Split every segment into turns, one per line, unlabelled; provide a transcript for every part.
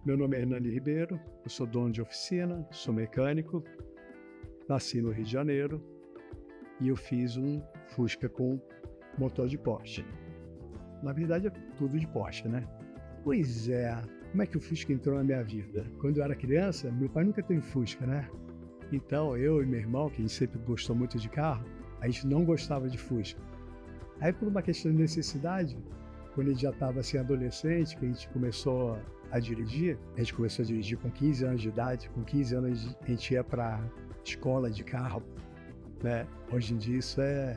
Meu nome é Hernani Ribeiro, eu sou dono de oficina, sou mecânico, nasci no Rio de Janeiro e eu fiz um Fusca com motor de Porsche. Na verdade é tudo de Porsche, né? Pois é, como é que o Fusca entrou na minha vida? Quando eu era criança, meu pai nunca teve Fusca, né? Então eu e meu irmão, que a gente sempre gostou muito de carro, a gente não gostava de Fusca. Aí por uma questão de necessidade, quando a gente já estava assim adolescente, que a gente começou a dirigir com 15 anos de idade. Com 15 anos a gente ia para escola de carro, né? Hoje em dia isso é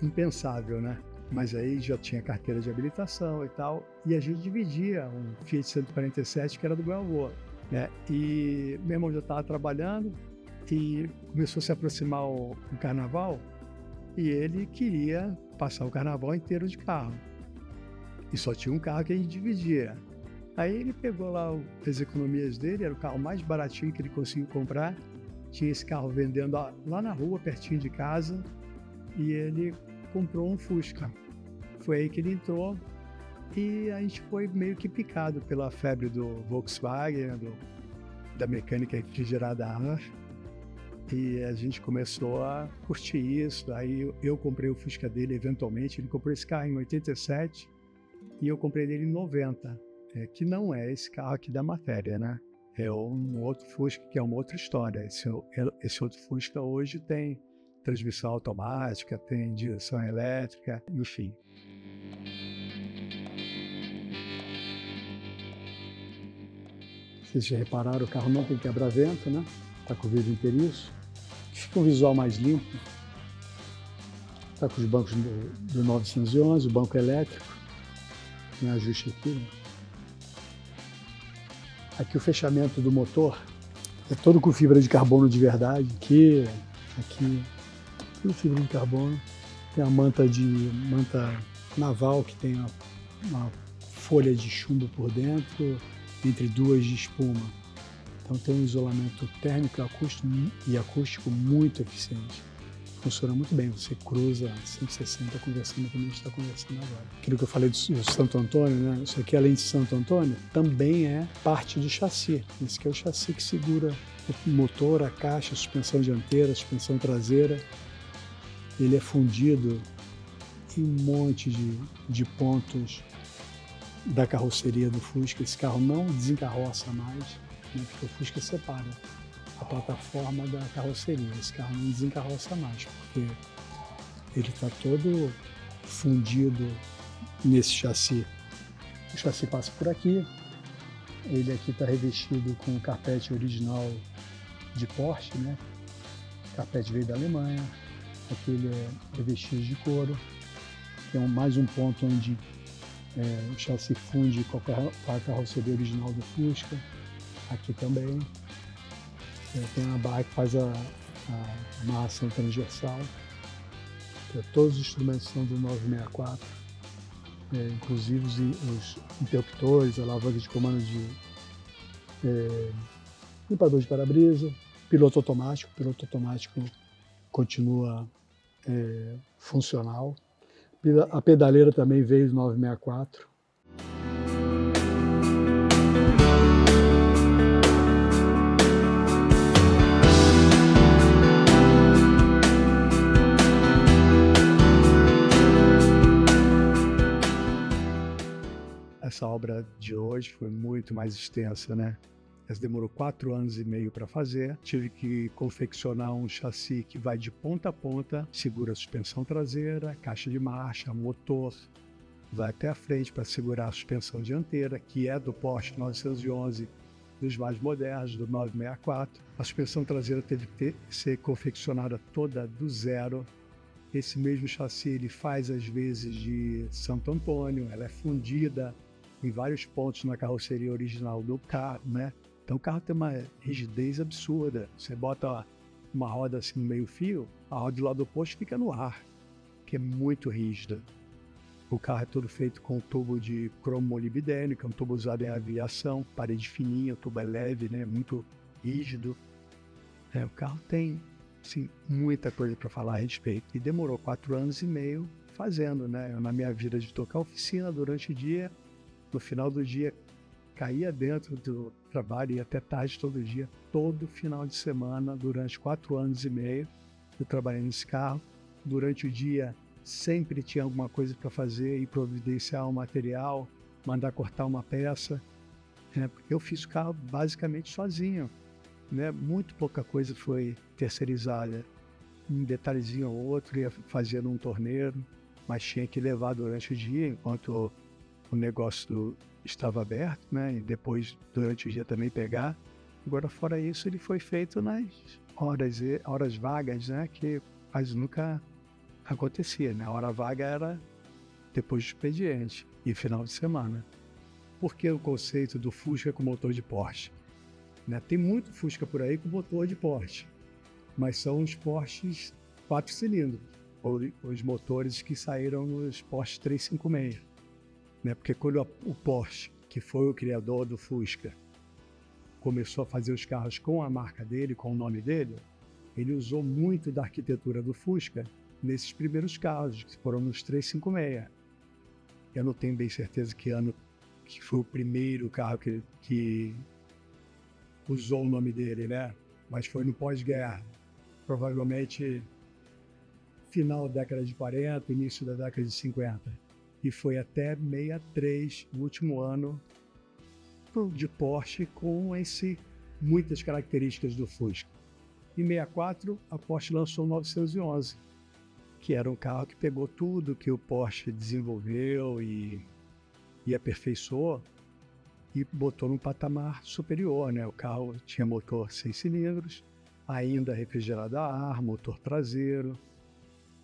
impensável, né? Mas aí já tinha carteira de habilitação e tal, e a gente dividia um Fiat 147 que era do meu avô, né? E meu irmão já estava trabalhando e começou a se aproximar o carnaval e ele queria passar o carnaval inteiro de carro. E só tinha um carro que a gente dividia. Aí ele pegou lá as economias dele, era o carro mais baratinho que ele conseguiu comprar. Tinha esse carro vendendo lá na rua, pertinho de casa, e ele comprou um Fusca. Foi aí que ele entrou e a gente foi meio que picado pela febre do Volkswagen, da mecânica refrigerada a ar. E a gente começou a curtir isso. Aí eu comprei o Fusca dele eventualmente. Ele comprou esse carro em 87 e eu comprei dele em 90. Que não é esse carro aqui da matéria, né? É um outro Fusca que é uma outra história. Esse outro Fusca hoje tem transmissão automática, tem direção elétrica, enfim. Vocês já repararam, o carro não tem quebra-vento, né? Tá com o vidro inteiriço. Fica um visual mais limpo. Tá com os bancos do 911, o banco elétrico. Tem ajuste aqui, né? Aqui o fechamento do motor é todo com fibra de carbono de verdade. Aqui, tudo fibra de carbono. Tem a manta naval que tem uma folha de chumbo por dentro, entre duas de espuma. Então tem um isolamento térmico e acústico muito eficiente. Funciona muito bem, você cruza 160 conversando como a gente está conversando agora. Aquilo que eu falei do Santo Antônio, né? Isso aqui, além de Santo Antônio, também é parte do chassi. Esse aqui é o chassi que segura o motor, a caixa, a suspensão dianteira, a suspensão traseira. Ele é fundido em um monte de pontos da carroceria do Fusca. Esse carro não desencarroça mais, né? Porque o Fusca separa a plataforma da carroceria. Esse carro não desencarroça mais, porque ele está todo fundido nesse chassi. O chassi passa por aqui, ele aqui está revestido com o carpete original de Porsche, né? O carpete veio da Alemanha, aqui ele é revestido de couro. Tem mais um ponto onde o chassi funde com a carroceria original do Fusca, aqui também. Tem uma barra que faz a amarração transversal. Todos os instrumentos são do 964, inclusive os interruptores, a alavanca de comando de limpador de para-brisa, piloto automático. O piloto automático continua funcional. A pedaleira também veio do 964. Essa obra de hoje foi muito mais extensa, né? Essa demorou 4 anos e meio para fazer. Tive que confeccionar um chassi que vai de ponta a ponta, segura a suspensão traseira, caixa de marcha, motor, vai até a frente para segurar a suspensão dianteira, que é do Porsche 911 dos mais modernos, do 964. A suspensão traseira teve que ser confeccionada toda do zero. Esse mesmo chassi ele faz às vezes de Santo Antônio, ela é fundida em vários pontos na carroceria original do carro, né? Então o carro tem uma rigidez absurda. Você bota uma roda assim no meio fio, a roda do lado oposto fica no ar, que é muito rígida. O carro é todo feito com tubo de cromo molibdênio, que é um tubo usado em aviação, parede fininha, o tubo é leve, né? Muito rígido. O carro tem, sim, muita coisa para falar a respeito. E demorou 4 anos e meio fazendo, né? Eu, na minha vida de tocar oficina durante o dia, no final do dia, caía dentro do trabalho, ia até tarde todo dia, todo final de semana, durante 4 anos e meio, eu trabalhei nesse carro. Durante o dia, sempre tinha alguma coisa para fazer e providenciar um material, mandar cortar uma peça. Porque eu fiz o carro basicamente sozinho, né? Muito pouca coisa foi terceirizada. Um detalhezinho ou outro ia fazendo um torneiro, mas tinha que levar durante o dia, enquanto o negócio estava aberto, né? E depois, durante o dia, também pegar. Agora, fora isso, ele foi feito nas horas vagas, né? Que quase nunca acontecia, né? A hora vaga era depois do expediente e final de semana. Por que o conceito do Fusca com motor de Porsche? Né? Tem muito Fusca por aí com motor de Porsche, mas são os Porsches 4 cilindros, ou os motores que saíram nos Porsche 356. Né? Porque quando o Porsche, que foi o criador do Fusca, começou a fazer os carros com a marca dele, com o nome dele, ele usou muito da arquitetura do Fusca nesses primeiros carros, que foram nos 356. Eu não tenho bem certeza que ano que foi o primeiro carro que usou o nome dele, né? Mas foi no pós-guerra, provavelmente final da década de 40, início da década de 50. E foi até 63, o último ano de Porsche, com muitas características do Fusca. Em 64, a Porsche lançou o 911, que era um carro que pegou tudo que o Porsche desenvolveu e aperfeiçoou e botou num patamar superior, né? O carro tinha motor 6 cilindros, ainda refrigerado a ar, motor traseiro,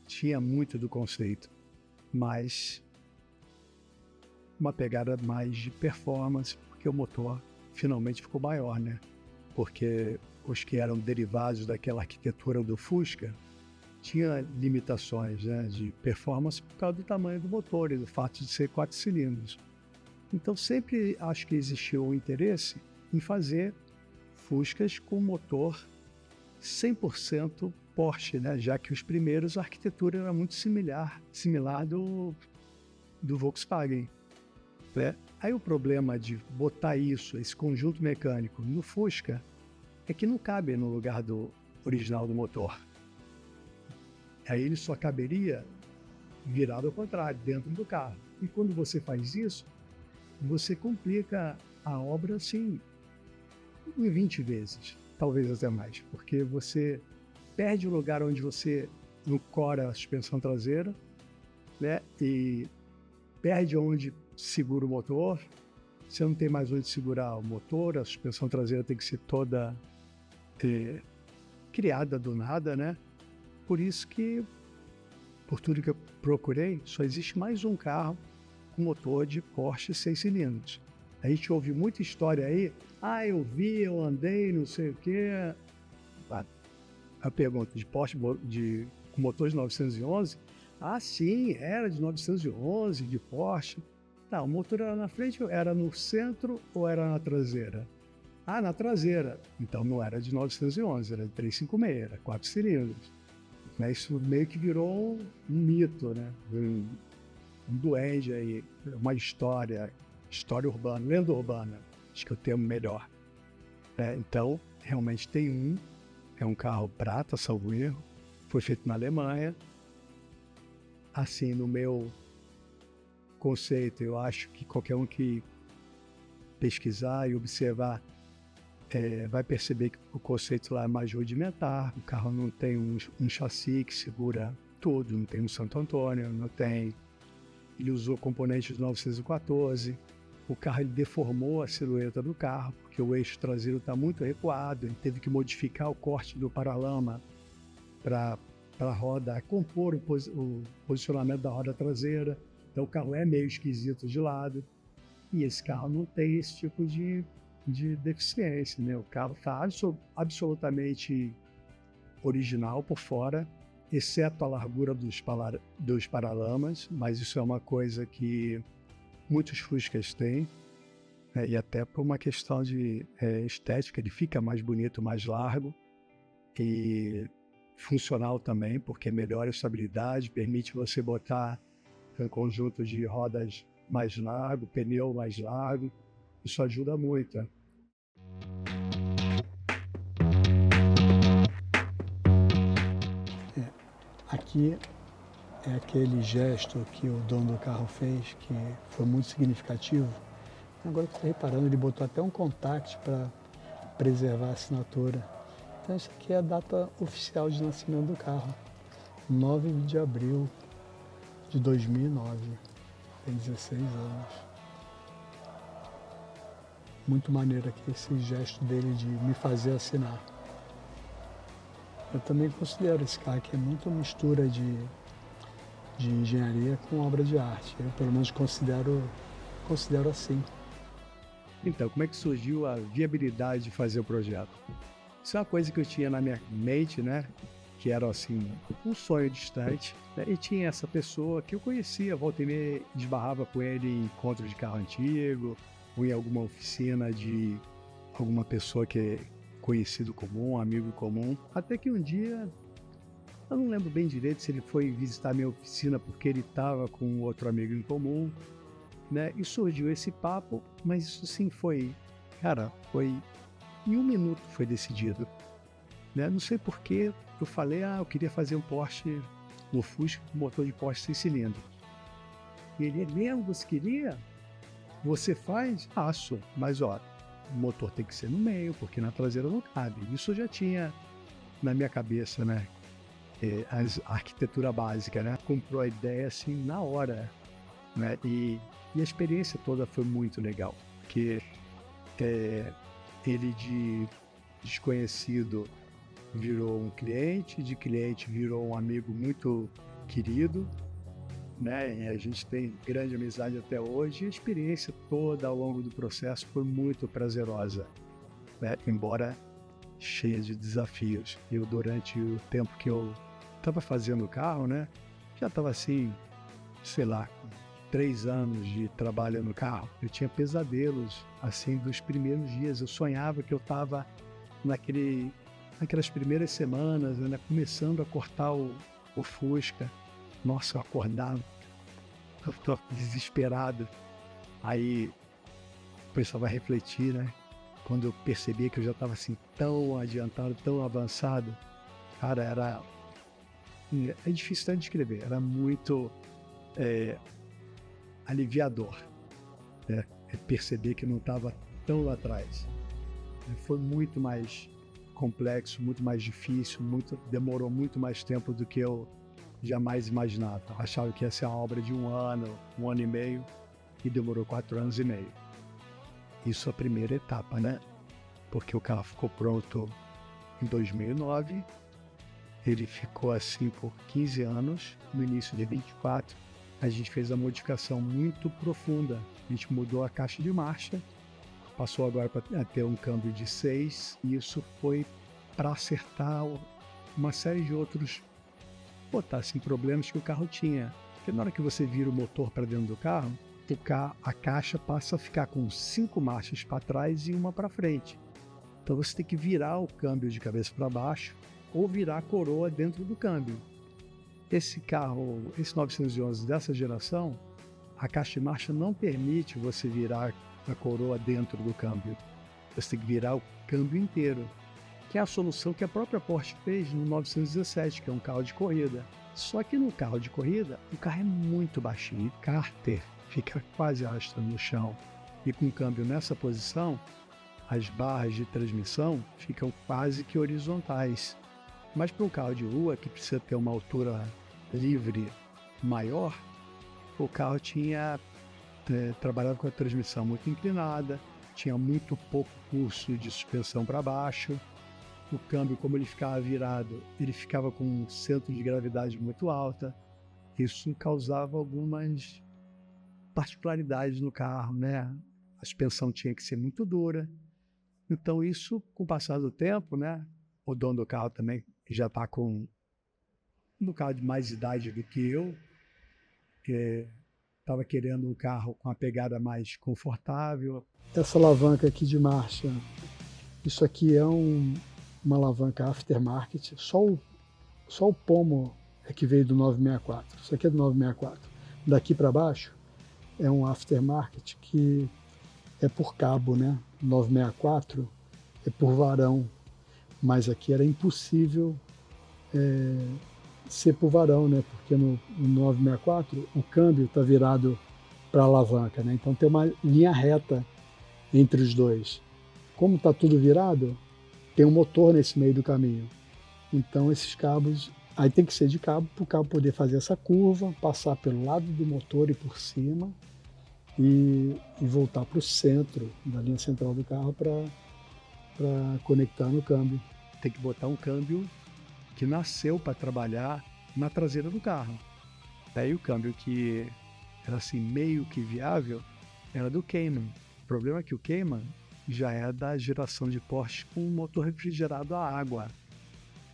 tinha muito do conceito, mas uma pegada mais de performance, porque o motor finalmente ficou maior, né? Porque os que eram derivados daquela arquitetura do Fusca tinha limitações, né, de performance por causa do tamanho do motor e do fato de ser 4 cilindros. Então sempre acho que existiu um interesse em fazer Fuscas com motor 100% Porsche, né, já que os primeiros a arquitetura era muito similar do Volkswagen. Né? Aí o problema de botar esse conjunto mecânico no Fusca é que não cabe no lugar do original do motor. Aí ele só caberia virado ao contrário, dentro do carro. E quando você faz isso, você complica a obra assim em 20 vezes, talvez até mais, porque você perde o lugar onde você ancora a suspensão traseira, né? E perde onde segura o motor. Você não tem mais onde segurar o motor, a suspensão traseira tem que ser toda criada do nada, né? Por isso que, por tudo que eu procurei, só existe mais um carro com motor de Porsche 6 cilindros. A gente ouve muita história aí, eu vi, eu andei, não sei o quê. A pergunta de Porsche com motor de 911, sim, era de 911, de Porsche. Tá, o motor era na frente, era no centro ou era na traseira? Na traseira. Então não era de 911, era de 356, era 4 cilindros. Mas isso meio que virou um mito, né? Um duende aí, uma história urbana, lenda urbana, acho que é o termo melhor. Então, realmente tem é um carro prata, salvo erro, foi feito na Alemanha. Assim, no meu conceito, eu acho que qualquer um que pesquisar e observar vai perceber que o conceito lá é mais rudimentar. O carro não tem um chassi que segura tudo, não tem um Santo Antônio, não tem. Ele usou componentes 914, o carro ele deformou a silhueta do carro, porque o eixo traseiro está muito recuado, ele teve que modificar o corte do paralama para a roda compor o posicionamento da roda traseira. Então o carro é meio esquisito de lado, e esse carro não tem esse tipo de deficiência, né? O carro está absolutamente original por fora, exceto a largura dos paralamas, mas isso é uma coisa que muitos Fuscas têm, né? E até por uma questão de estética, ele fica mais bonito, mais largo, e funcional também, porque melhora a estabilidade, permite você botar um conjunto de rodas mais largo, pneu mais largo, isso ajuda muito. Aqui é aquele gesto que o dono do carro fez, que foi muito significativo. Agora estou reparando, ele botou até um contact para preservar a assinatura. Então isso aqui é a data oficial de nascimento do carro, 9 de abril de 2009, tem 16 anos. Muito maneiro aqui esse gesto dele de me fazer assinar. Eu também considero esse carro aqui muito mistura de engenharia com obra de arte. Eu pelo menos considero assim. Então, como é que surgiu a viabilidade de fazer o projeto? Isso é uma coisa que eu tinha na minha mente, né? Que era assim, um sonho distante, né? E tinha essa pessoa que eu conhecia, volta e meia, esbarrava com ele em encontros de carro antigo, ou em alguma oficina de alguma pessoa que é conhecido comum, amigo comum. Até que um dia, eu não lembro bem direito se ele foi visitar minha oficina porque ele estava com outro amigo em comum, né? E surgiu esse papo, mas isso sim foi em um minuto foi decidido, né? Não sei por que eu falei, eu queria fazer um Porsche, um Fusca com motor de Porsche 6 cilindros. E ele, mesmo, você queria? Você faz? Faço, mas o motor tem que ser no meio, porque na traseira não cabe. Isso eu já tinha na minha cabeça, né? A arquitetura básica, né? Comprou a ideia assim na hora, né? E a experiência toda foi muito legal, porque ele de desconhecido virou um cliente, de cliente virou um amigo muito querido, né? E a gente tem grande amizade até hoje, e a experiência toda ao longo do processo foi muito prazerosa, né? Embora cheia de desafios. Eu, durante o tempo que eu estava fazendo o carro, né? Já estava assim, sei lá, 3 anos de trabalho no carro. Eu tinha pesadelos, assim, dos primeiros dias. Eu sonhava que eu estava naquelas primeiras semanas, né, começando a cortar o Fusca. Nossa, eu acordava, eu tô desesperado. Aí o pessoal vai refletir, né? Quando eu percebi que eu já estava assim tão adiantado, tão avançado, cara, é difícil até de descrever, era muito aliviador, né? Perceber que não estava tão lá atrás. Foi muito mais complexo, muito mais difícil, demorou muito mais tempo do que eu jamais imaginava. Eu achava que ia ser uma obra de um ano e meio, e demorou 4 anos e meio. Isso é a primeira etapa, né? Porque o carro ficou pronto em 2009, ele ficou assim por 15 anos, no início de 24, a gente fez a modificação muito profunda. A gente mudou a caixa de marcha, passou agora a ter um câmbio de 6, e isso foi para acertar uma série de outros assim, problemas que o carro tinha. Porque na hora que você vira o motor para dentro do carro, a caixa passa a ficar com 5 marchas para trás e uma para frente. Então você tem que virar o câmbio de cabeça para baixo ou virar a coroa dentro do câmbio. Esse carro, esse 911 dessa geração, a caixa de marcha não permite você virar a coroa dentro do câmbio. Você tem que virar o câmbio inteiro, que é a solução que a própria Porsche fez no 917, que é um carro de corrida. Só que no carro de corrida, o carro é muito baixinho, cárter fica quase arrastando no chão. E com o câmbio nessa posição, as barras de transmissão ficam quase que horizontais. Mas para um carro de rua, que precisa ter uma altura livre maior, o carro tinha trabalhava com a transmissão muito inclinada, tinha muito pouco curso de suspensão para baixo. O câmbio, como ele ficava virado, ele ficava com um centro de gravidade muito alta. Isso causava algumas particularidades no carro, né? A suspensão tinha que ser muito dura. Então isso, com o passar do tempo, né? O dono do carro também já está com um bocado de mais idade do que eu, que estava querendo um carro com a pegada mais confortável. Essa alavanca aqui de marcha, isso aqui é uma alavanca aftermarket, só o pomo é que veio do 964, isso aqui é do 964. Daqui para baixo é um aftermarket que é por cabo, né? 964 é por varão, mas aqui era impossível ser por varão, né? Porque no 964 o câmbio está virado para a alavanca, né? Então tem uma linha reta entre os dois. Como está tudo virado, tem um motor nesse meio do caminho. Então esses cabos, aí tem que ser de cabo para o cabo poder fazer essa curva, passar pelo lado do motor e por cima e voltar para o centro da linha central do carro para conectar no câmbio. Tem que botar um câmbio que nasceu para trabalhar na traseira do carro. Daí o câmbio que era assim meio que viável era do Cayman. O problema é que o Cayman já é da geração de Porsche com motor refrigerado a água.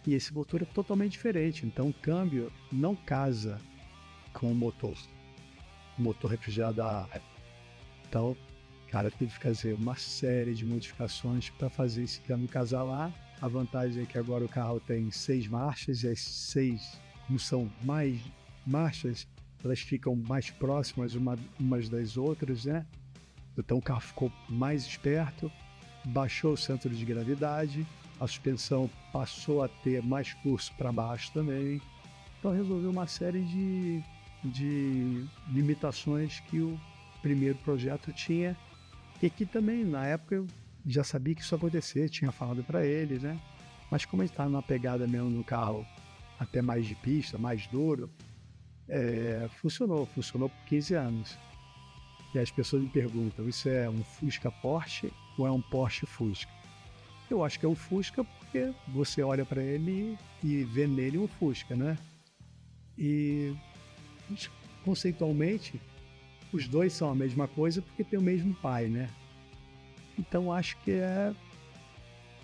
E esse motor é totalmente diferente, então o câmbio não casa com o motor refrigerado a água. Então, cara, teve que fazer uma série de modificações para fazer esse câmbio casar lá. A vantagem é que agora o carro tem 6 marchas, e as 6, como são mais marchas, elas ficam mais próximas umas das outras, né? Então o carro ficou mais esperto, baixou o centro de gravidade, a suspensão passou a ter mais curso para baixo também. Então resolveu uma série de limitações que o primeiro projeto tinha, e que também na época eu já sabia que isso ia acontecer, tinha falado para ele, né? Mas como ele estava numa pegada mesmo no carro até mais de pista, mais duro, funcionou por 15 anos. E as pessoas me perguntam, isso é um Fusca Porsche ou é um Porsche Fusca? Eu acho que é um Fusca porque você olha para ele e vê nele um Fusca, né? E conceitualmente, os dois são a mesma coisa porque tem o mesmo pai, né? Então acho que é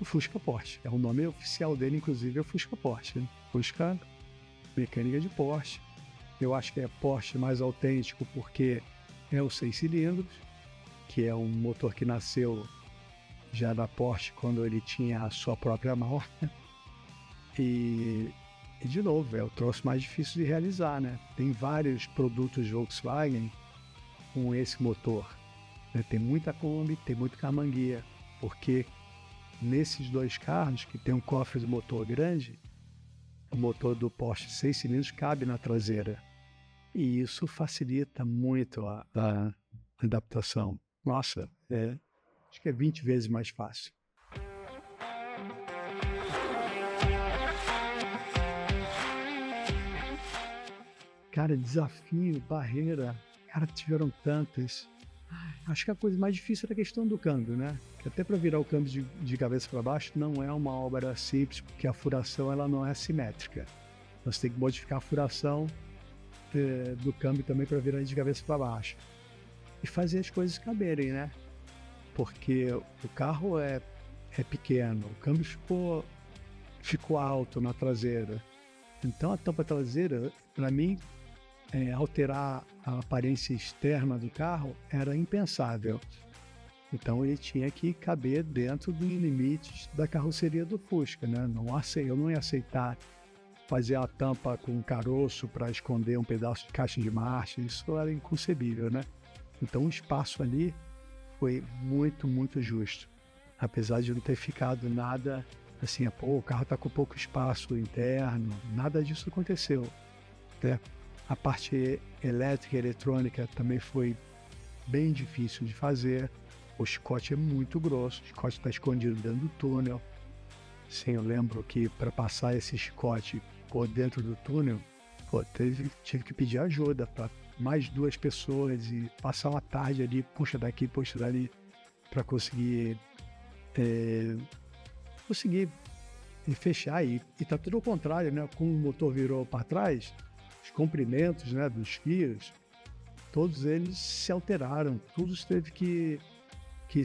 o Fusca Porsche. É o nome oficial dele, inclusive, é o Fusca Porsche. Né? Fusca mecânica de Porsche. Eu acho que é Porsche mais autêntico porque é o 6 cilindros, que é um motor que nasceu já da Porsche quando ele tinha a sua própria marca. E de novo, é o troço mais difícil de realizar, né? Tem vários produtos Volkswagen com esse motor. Né? Tem muita Kombi, tem muito Camanguia, porque nesses dois carros que tem um cofre de motor grande, o motor do Porsche 6 cilindros cabe na traseira. E isso facilita muito a adaptação. Nossa, acho que é 20 vezes mais fácil. Cara, desafio, barreira, cara, tiveram tantas. Acho que a coisa mais difícil era a questão do câmbio, né? Que até para virar o câmbio de cabeça para baixo não é uma obra simples, porque a furação ela não é simétrica. Então, você tem que modificar a furação do câmbio também para virar de cabeça para baixo. E fazer as coisas caberem, né? Porque o carro é pequeno, o câmbio ficou alto na traseira. Então a tampa traseira, para mim, alterar a aparência externa do carro era impensável. Então ele tinha que caber dentro dos limites da carroceria do Fusca, né? Eu não ia aceitar fazer a tampa com caroço para esconder um pedaço de caixa de marcha, isso era inconcebível, né? Então o espaço ali foi muito, muito justo. Apesar de não ter ficado nada assim, o carro está com pouco espaço interno, nada disso aconteceu. Né? A parte elétrica e eletrônica também foi bem difícil de fazer. O chicote é muito grosso, o chicote está escondido dentro do túnel. Sim, eu lembro que para passar esse chicote por dentro do túnel, tive que pedir ajuda para mais 2 pessoas e passar uma tarde ali, puxa daqui, puxa dali, para conseguir fechar. E tá tudo ao contrário, né? Como o motor virou para trás, os comprimentos, né, dos fios, todos eles se alteraram, tudo teve que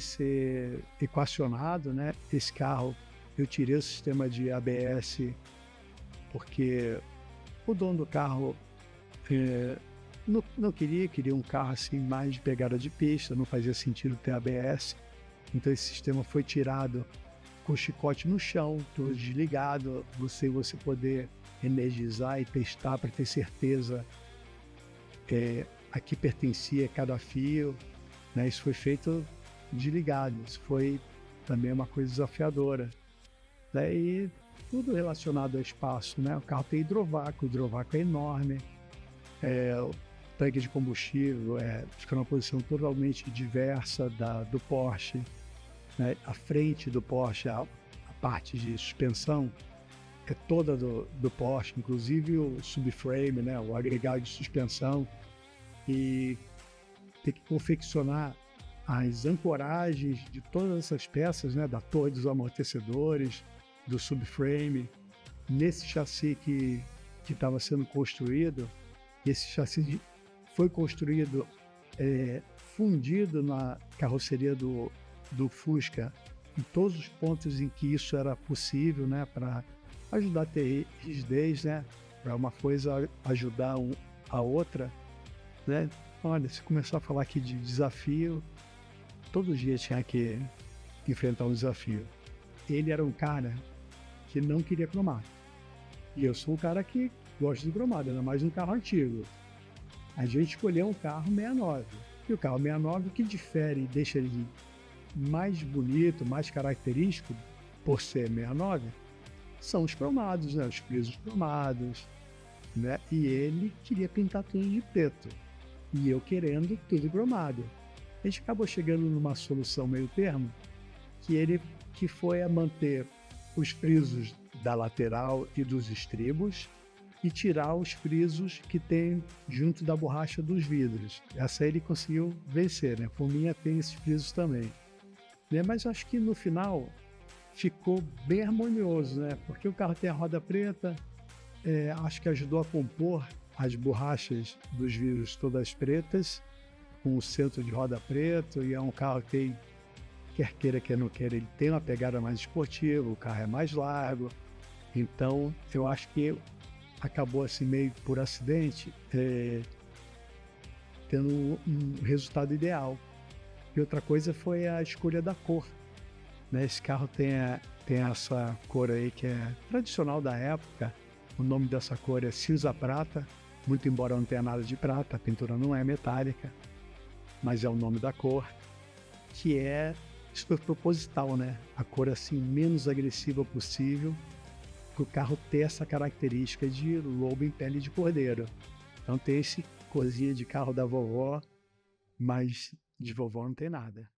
ser equacionado, né? Esse carro, eu tirei o sistema de ABS porque o dono do carro não queria um carro assim mais de pegada de pista, não fazia sentido ter ABS. Então esse sistema foi tirado com o chicote no chão, todo desligado, você poder energizar e testar para ter certeza a que pertencia cada fio, né? Isso foi feito desligado, isso foi também uma coisa desafiadora. Daí tudo relacionado ao espaço, né? O carro tem hidrovácuo, o hidrovácuo é enorme, o tanque de combustível fica numa posição totalmente diversa do Porsche, né? A frente do Porsche, a parte de suspensão é toda do Porsche, inclusive o subframe, né? O agregado de suspensão, e ter que confeccionar as ancoragens de todas essas peças, né? Da torre dos amortecedores, do subframe, nesse chassi que estava sendo construído. Esse chassi foi construído fundido na carroceria do Fusca em todos os pontos em que isso era possível, né, para ajudar a ter rigidez, né, para uma coisa ajudar a outra, né. Olha, se começar a falar aqui de desafio, todo dia tinha que enfrentar um desafio. Ele era um cara que não queria cromar, e eu sou um cara que gosta de cromado, ainda mais um carro antigo. A gente escolheu um carro 69, e o carro 69, o que difere e deixa ele mais bonito, mais característico, por ser 69, são os cromados, né? Os frisos cromados, né? E ele queria pintar tudo de preto, e eu querendo tudo cromado. A gente acabou chegando numa solução meio termo, que foi a manter os frisos da lateral e dos estribos e tirar os frisos que tem junto da borracha dos vidros. Essa ele conseguiu vencer, né? Por mim tem esses frisos também. Mas acho que no final ficou bem harmonioso, né? Porque o carro tem a roda preta, acho que ajudou a compor as borrachas dos vidros todas pretas, com o centro de roda preto, e é um carro que tem, quer queira, quer não queira, ele tem uma pegada mais esportiva, o carro é mais largo, então eu acho que acabou assim meio por acidente, tendo um resultado ideal. E outra coisa foi a escolha da cor, né? Esse carro tem essa cor aí que é tradicional da época. O nome dessa cor é cinza prata, muito embora não tenha nada de prata, a pintura não é metálica, mas é o nome da cor, que isso foi proposital, né? A cor assim menos agressiva possível, para o carro ter essa característica de lobo em pele de cordeiro. Então tem esse cozinha de carro da vovó, mas de vovó não tem nada.